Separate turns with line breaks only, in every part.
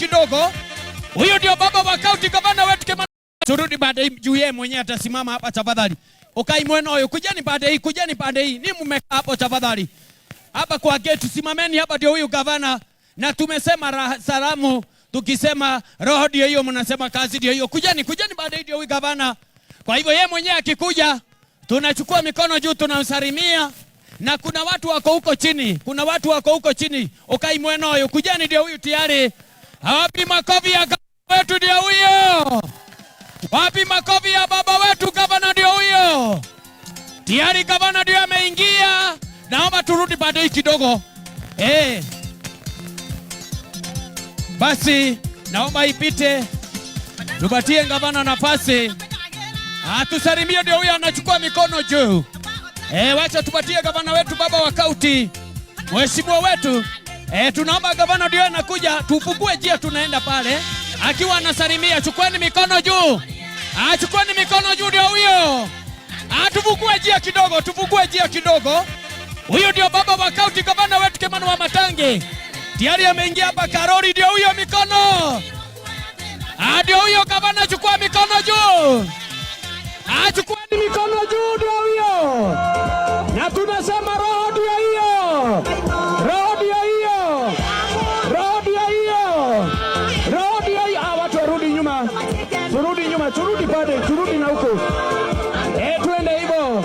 kidogo. Huyo ndio baba wa kaunti, gavana wetu Kimani. Turudi baadaye juu yeye mwenyewe atasimama hapa tafadhali. Ukai mwenoyo, kujeni baadaye. Ni mmekaa hapo tafadhali. Hapa kwa gate simameni hapa, ndio huyu gavana. Na tumesema salamu, tukisema roho ndio hiyo, mnasema kazi ndio hiyo. Kujeni baadaye, ndio huyu gavana. Kwa hivyo yeye mwenyewe akikuja, tunachukua mikono juu tunamsalimia. Na kuna watu wako huko chini. Ukai mwenoyo, kujeni, ndio huyu tayari. Wapi makofi ya gavana wetu, ndio huyo. Wapi makofi ya baba wetu, gavana ndio huyo. Tayari gavana ndio ameingia. Naomba turudi baadaye kidogo. Basi naomba ipite. Tupatie gavana nafasi. Tusalimie, ndio huyo anachukua mikono juu. Wacha tupatie gavana wetu, baba wa kaunti, mheshimiwa wetu. Tunaomba gavana ndio anakuja, tufungue njia tunaenda pale. Akiwa anasalimia, chukueni mikono juu. Chukueni mikono juu, ndio huyo. Tufungue njia kidogo. Huyo ndio baba wa kaunti, gavana wetu Kimani wa Matangi. Tayari ameingia hapa Karori, ndio huyo mikono. Ndio huyo gavana, chukua mikono juu. Chukueni mikono juu, ndio huyo. Na tunasema roho ndio hiyo. Watu warudi nyuma. Turudi pale, turudi na huko. Tuende hivyo.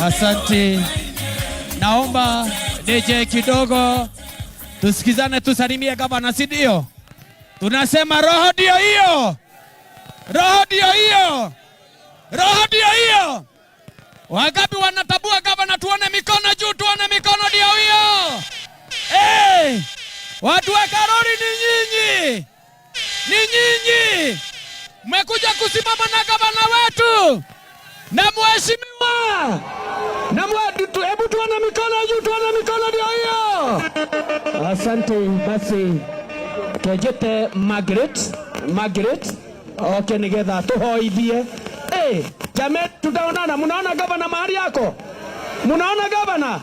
Asante. Naomba DJ kidogo tusikizane, tusalimie gavana, si ndio? Tunasema roho ndio hiyo. Wangapi wanatabua gavana? Tuone mikono juu, ndio hiyo. Watu wa Karori ni nyinyi. Mmekuja kusimama na gavana wetu na mheshimiwa. Hebu tuone mikono juu, ndio hiyo. Asante. Basi tujete Margaret. Okay, nigetha tuhoithie. Jamani, tutaonana. Mnaona gavana mahali yako? Mnaona gavana?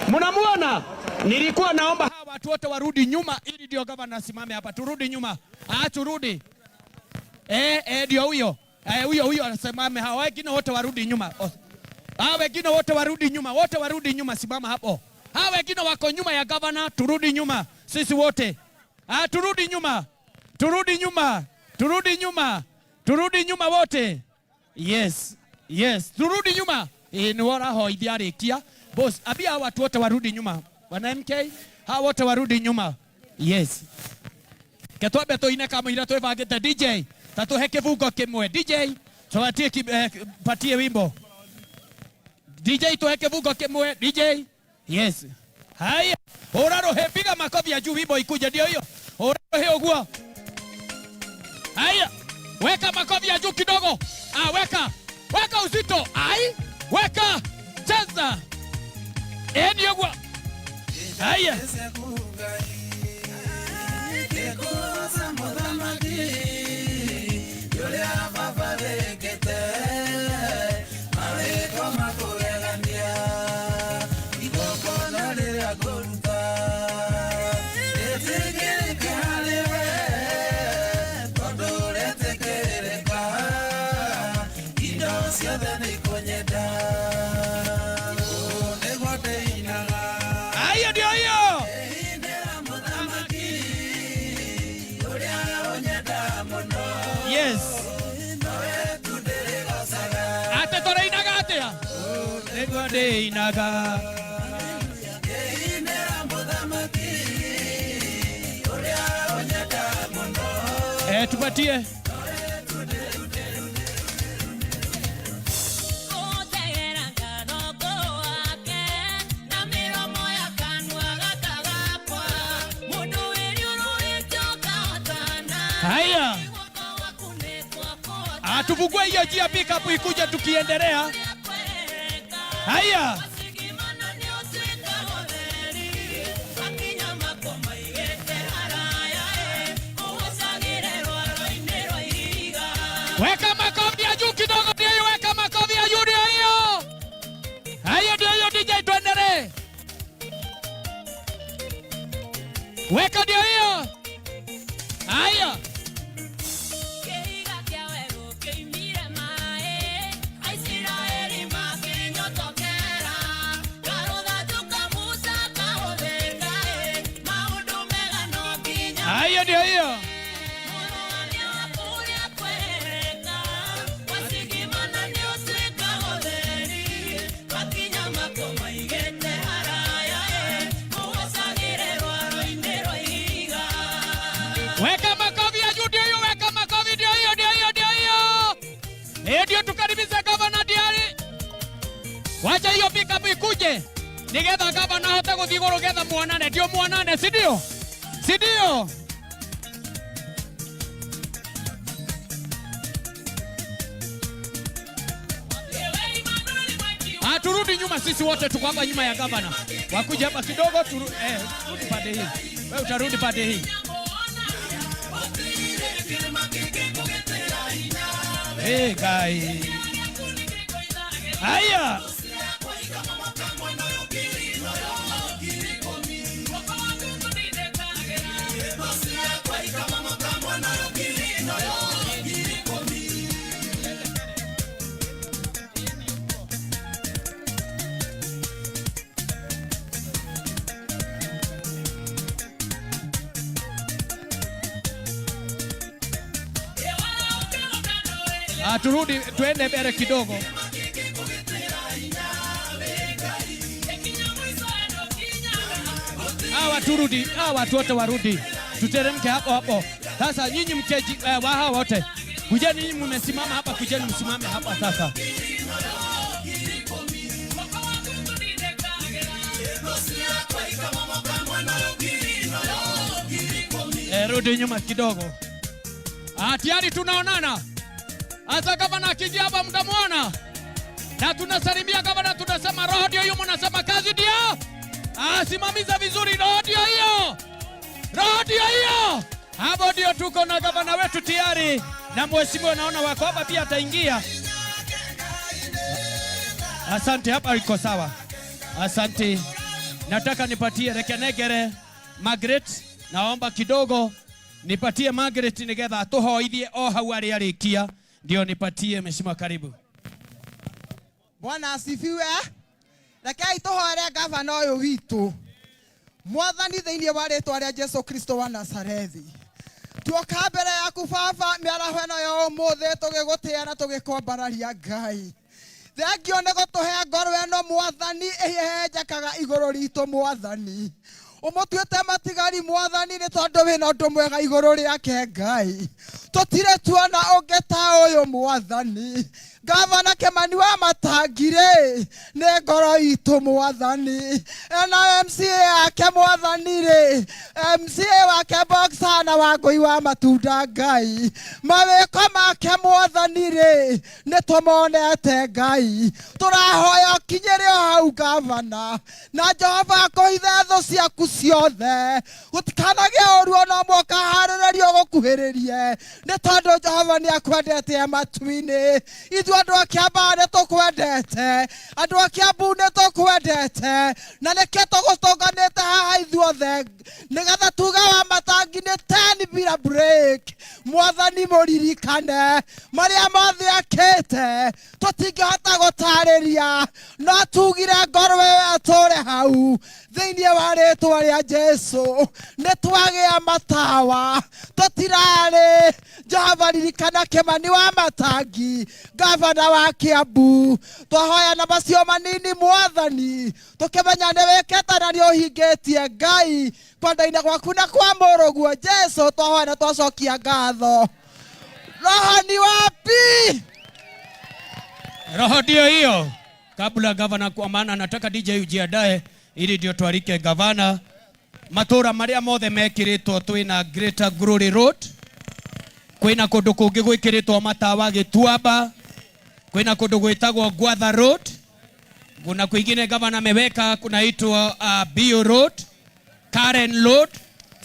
Mnamuona? Nilikuwa naomba hawa watu wote warudi nyuma ili ndio gavana asimame hapa. Turudi nyuma. Turudi. Ndio huyo. Huyo anasimama, hao wengine wote warudi nyuma. Hao wengine wote warudi nyuma, wote warudi nyuma, simama hapo. Hao wengine wako nyuma ya gavana, turudi nyuma. Sisi wote. Turudi nyuma. Turudi nyuma. Turudi nyuma. Turudi nyuma wote. Yes. Yes, turudi nyuma. Ni wala hoithi arikia. Boss, abia watu wote warudi nyuma. Wana MK, hao wote warudi nyuma. Yes. Ketwabe to ina kama ila twevagete DJ. Tatu heke vugo kimwe. DJ, tuwatie patie wimbo. DJ to heke vugo kimwe. DJ. Yes. Haya. Oraro he piga makofi ya juu wimbo ikuja ndio hiyo. Oraro he ogua. Haya. Weka makofi ya juu kidogo. Weka. Weka uzito. Weka. Cheza. Eni ogua. Haya. Yes. Ate tore inaga atea. Negode inaga. Tupatie. Haya. Tuvugue hiyo jia pick up ikuja tukiendelea. Haya. Weka makofi ya juu kidogo ndio hiyo, weka makofi ya juu ndio hiyo. Haya ndio hiyo DJ tuendelee. Weka ndio hiyo. Haya. Haya ndio hiyo. Weka makofi ya juu ndio hiyo, weka makofi ndio hiyo, ndio hiyo, ndio hiyo. Ndio tukaribisha gavana diari. Wacha hiyo pick up ikuje. Nigetha gavana hote guthii guru getha muonane, ndio muonane, si ndio? Si ndio? Turudi nyuma sisi wote tuko hapa nyuma ya gavana. Wakuja hapa kidogo turudi pande hii. Wewe utarudi pande hii. Hey guys. Haya. Turudi tuende mbele kidogo. Turudi, watu wote warudi. Tuteremke hapo hapo. Sasa nyinyi mkeji hawa wote. Kujeni nyinyi mmesimama hapa, kujeni msimame hapa sasa. Rudi nyuma kidogo. Tayari tunaonana. Asa gavana akija hapa mtamuona. Na tunasalimia gavana, tunasema roho ndio hiyo, mnasema kazi ndio. Simamiza vizuri, roho ndio hiyo. Roho ndio hiyo. Hapo ndio tuko na gavana wetu tayari. Na mheshimiwa naona wako hapa pia ataingia. Asante, hapa iko sawa. Asante. Nataka nipatie Rekenegere Margaret, naomba kidogo nipatie Margaret nigetha tuhoithie o hau ari arikia Ndio nipatie mheshimiwa, karibu.
Bwana asifiwe. Rekei tuhoere gavana uyu witu. Mwathani thiini wa ritwa ria Jesu Kristo wa Nazarethi. Tuoka mbere yaku baba miaraho ino ya umuthi tugigutia na tugikwambararia Ngai. Thengio ni gutuhe ngoro ino Mwathani ihehenjekaga iguru ritu Mwathani. Umutuite matigari Mwathani ni tondu wina undu mwega iguru riake Ngai. Tutire tuona ungi ta uyu Mwathani. Gavana Kimani Wamatangi ne ngoro itu Mwathani. Na MCA yake Mwathani MCA wake Boxer na Wangui wa Matunda Ngai. Mawiko make Mwathani ne tumonete Ngai. Turahoya kinyere hau gavana. Na Jehova koithe tho ciaku ciothe. Gutikanagia uruo no mwoka harĩrĩrio gukuhĩrĩrie. Nĩ tondũ Jehova nĩ akwendete matu-inĩ. Andu a Kiambu nĩ tũkwendete, andu a Kiambu nĩ tũkwendete, na nĩkĩo tũgũtũnganĩte haha ithuothe nĩgetha tuge Wamatangi nĩ 10 bila break. Mwathani mũririkane marĩa mothe akĩte tũtingĩhota gũtarĩria, no tugire ngoro atũre hau thĩinĩ wa rĩtwa rĩa Jesu. Nĩ twagĩa matawa tũtirarĩ. Jehova ririkana Kimani Wamatangi gavana wa Kiambu. Twahoya na macio manini Mwathani tukimenya nĩ wĩkĩte na nĩ ũhingĩtie Ngai kwenda-inĩ gwaku na kwa mũrũguo Jesu. Twahoya na twacokia ngatho. Roho ni wapi?
Roho ndio hiyo. Kabla gavana, kwa maana nataka DJ ujiandae ili ndio twarike gavana. Matura maria mothe mekiritwo twina Greater Glory Road, kwina kundu kungi gwikiritwo matawa Gituamba, kwina kundu gwitagwo Gwatha Road, kuna kwingine gavana ameweka kunaitwa Bio Road, Karen Road,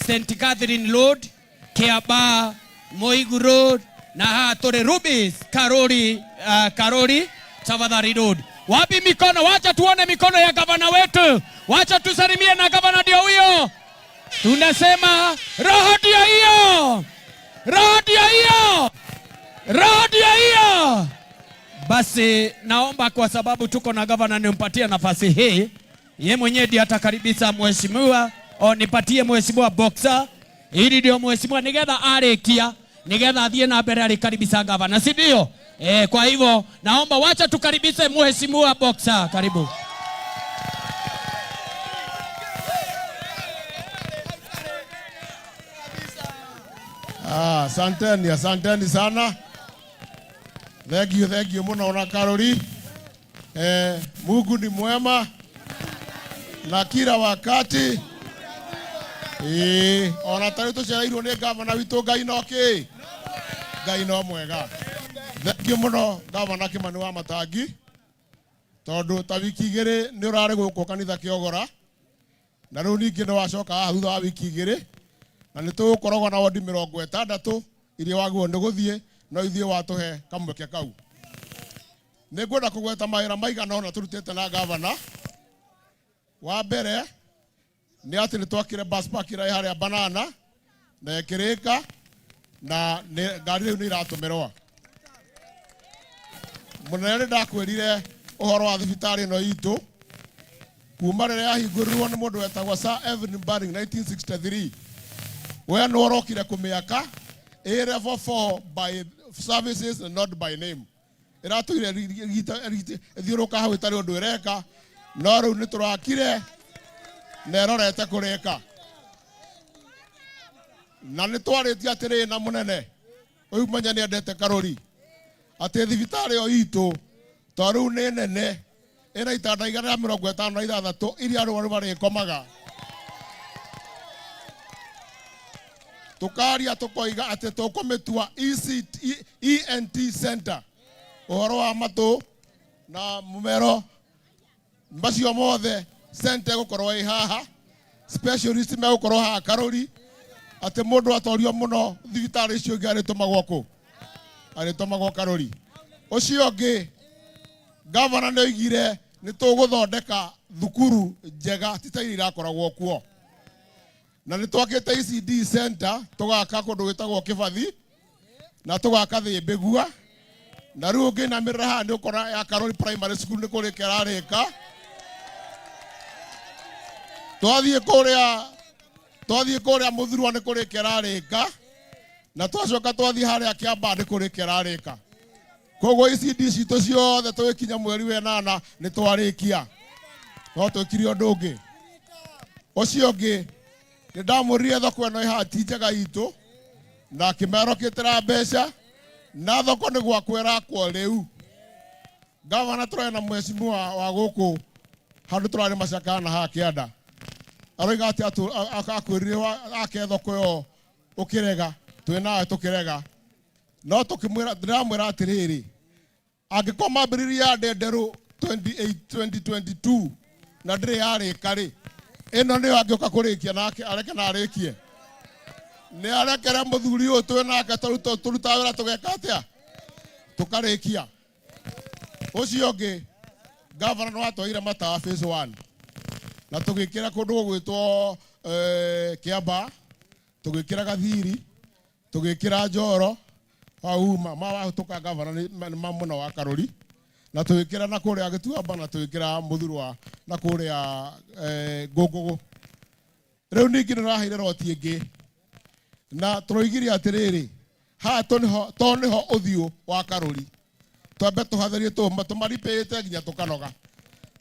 St Catherine Road, Kiaba, Moigu Road na tore Rubis Karori Tafadhali Road. Wapi mikono? Wacha tuone mikono ya gavana wetu. Wacha tusalimie na gavana ndio huyo. Tunasema roho ndio hiyo. Roho ndio hiyo. Roho ndio hiyo. Basi naomba kwa sababu tuko na gavana nimpatie nafasi hii. Yeye mwenyewe ndiye atakaribisha mheshimiwa, au nipatie mheshimiwa Boxer. Ili ndio mheshimiwa nigetha arekia, nigetha athie na mbere alikaribisha gavana, si ndio? Kwa hivyo naomba wacha tukaribishe mheshimiwa Boxer, karibu.
Asanteni sana. Thank you muno na Karori. Mungu ni mwema na kila wakati. Ona tari tucerairwo ni gavana witu Ngai noki. Ngai no mwega. Thank you muno gavana Kimani Wamatangi. Tondu ta wiki igiri ni urari guku kanitha Kiogora. Na riu ningi ni wacoka thutha wa wiki igiri. Na ni tugukoragwo na wodi 60 iria wagwo ni guthie no ithie watuhe kamweke kau. Ni ngwenda kugweta mawira maigana ona turutite na gavana. Wa mbere ni ati ni twakire bus park ira haria Banana na ikirika na ngari riu ni iratumirwa. Munene ndakwirire uhoro wa thibitari no itu kuma riria yahingũrirwo ni mundu wetagwo Sir Evelyn Baring 1963. We no orokire kumiaka level 4 by services and not by name. Iratuire thiuruka hau itari undu ireka no riu ni turakire na erorete kureka. Na ni twaritie atiri na munene uyu manya ni endete Karori ati thibitari o itu to riu ni nene ina itanda 156 iria arwaru barikomaga. Tukaria tukoiga ati tukumitua ENT center uhoro wa matu na mumero macio mothe center gukorwo i haha, specialist me gukorwo haha Karori, ati mundu atorio muno thibitari icio ngari tumagwo ku ari tumagwo Karori. Ucio ngi gavana ni oigire ni tuguthondeka thukuru njega titairi irakoragwo kuo. Na ni twakite ECD center tugaka kundu gwitagwo Kibathi na tugaka Thimbigua na riu ngina miraha ni ukora ya Karori Primary School ni kuri kirarika twathie kuria Muthurwa ni kuri kirarika na twacoka twathie haria Kiamba ni kuri kirarika koguo ICD citu ciothe twikinya mweri wa 8 ni twarikia no twikire undu ungi ucio ungi ni ndamurire thoko ino ihati njega itu na kimerokitira mbeca na thoko ni gwakwira kwa riu gavana turena mheshimiwa wa guku handu turari macakana ha Kianda aroiga ati akwirire ake thoko yo ukirega twinawe tukirega no tukimwira ndiramwira atiriri angikoma mbiriria ndenderu 2022 na ndiri yarika ri ino ni angioka kurikia nake areke na arikie ni arekera muthuri uyu twinake turuta wira tugeka atia tukarikia ucio ungi governor no atwaire matawa phase 1 na tugikira kundu gwitwo Kiamba tugikira Gathiri tugikira Njoro au ma tuka governor ni mamuno wa Karori na tugikira na kuria Gituamba na tugikira Muthurwa na kuria Ngungugu riu ningi niraheire roti ingi na turoigire atiriri ha to niho uthio wa Karori twambe tuhatherie tumaripite nginya tukanoga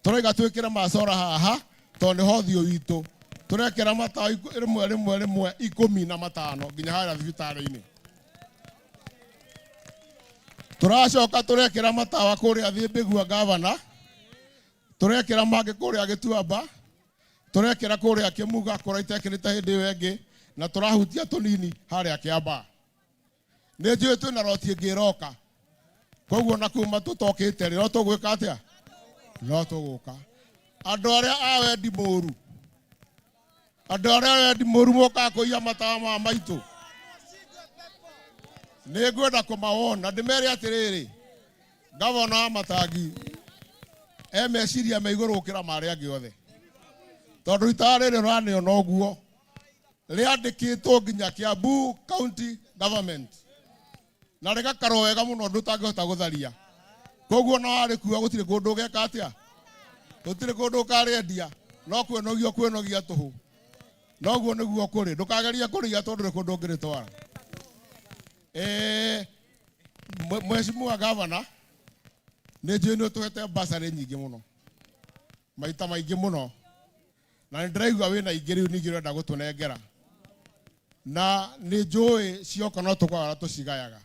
turoiga twikire macora haha to niho uthio witu turekera matawa rimwe 15 nginya haria thibitari-ini turacoka turekera matawa kuria Thimbigua gavana turekera mangi kuria Gituamba turekera kuria Kimuga kuria itekirite hindi iyo ingi na turahutia tunini haria Kiamba ni njui twina roti ingi iroka koguo na kuma tutokite ri no tugwika atia no tuguka andu aria awendi muru moka kuiya matawa ma maitu ni ngwenda kumawona ndimeri atiriri gavana wa Matangi meciria me iguru gukira mari angi othe tondu itara riri rani ona uguo riandikitwo nginya Kiambu County Government na rigakaro wega muno ndutangihota gutharia koguo no ari kuwa gutire kundu geka atia gutire kundu kariendia no kwenogia tuhu noguo niguo kuri ndukageria kurigia tondu ri kundu ngiritwara mheshimiwa gavana ni njui ni tuhete basari nyingi muno maita maingi muno na ni ndiraigua wina ingi riu ningi urenda gutunengera na ni njui cioka no tukwara tucigayaga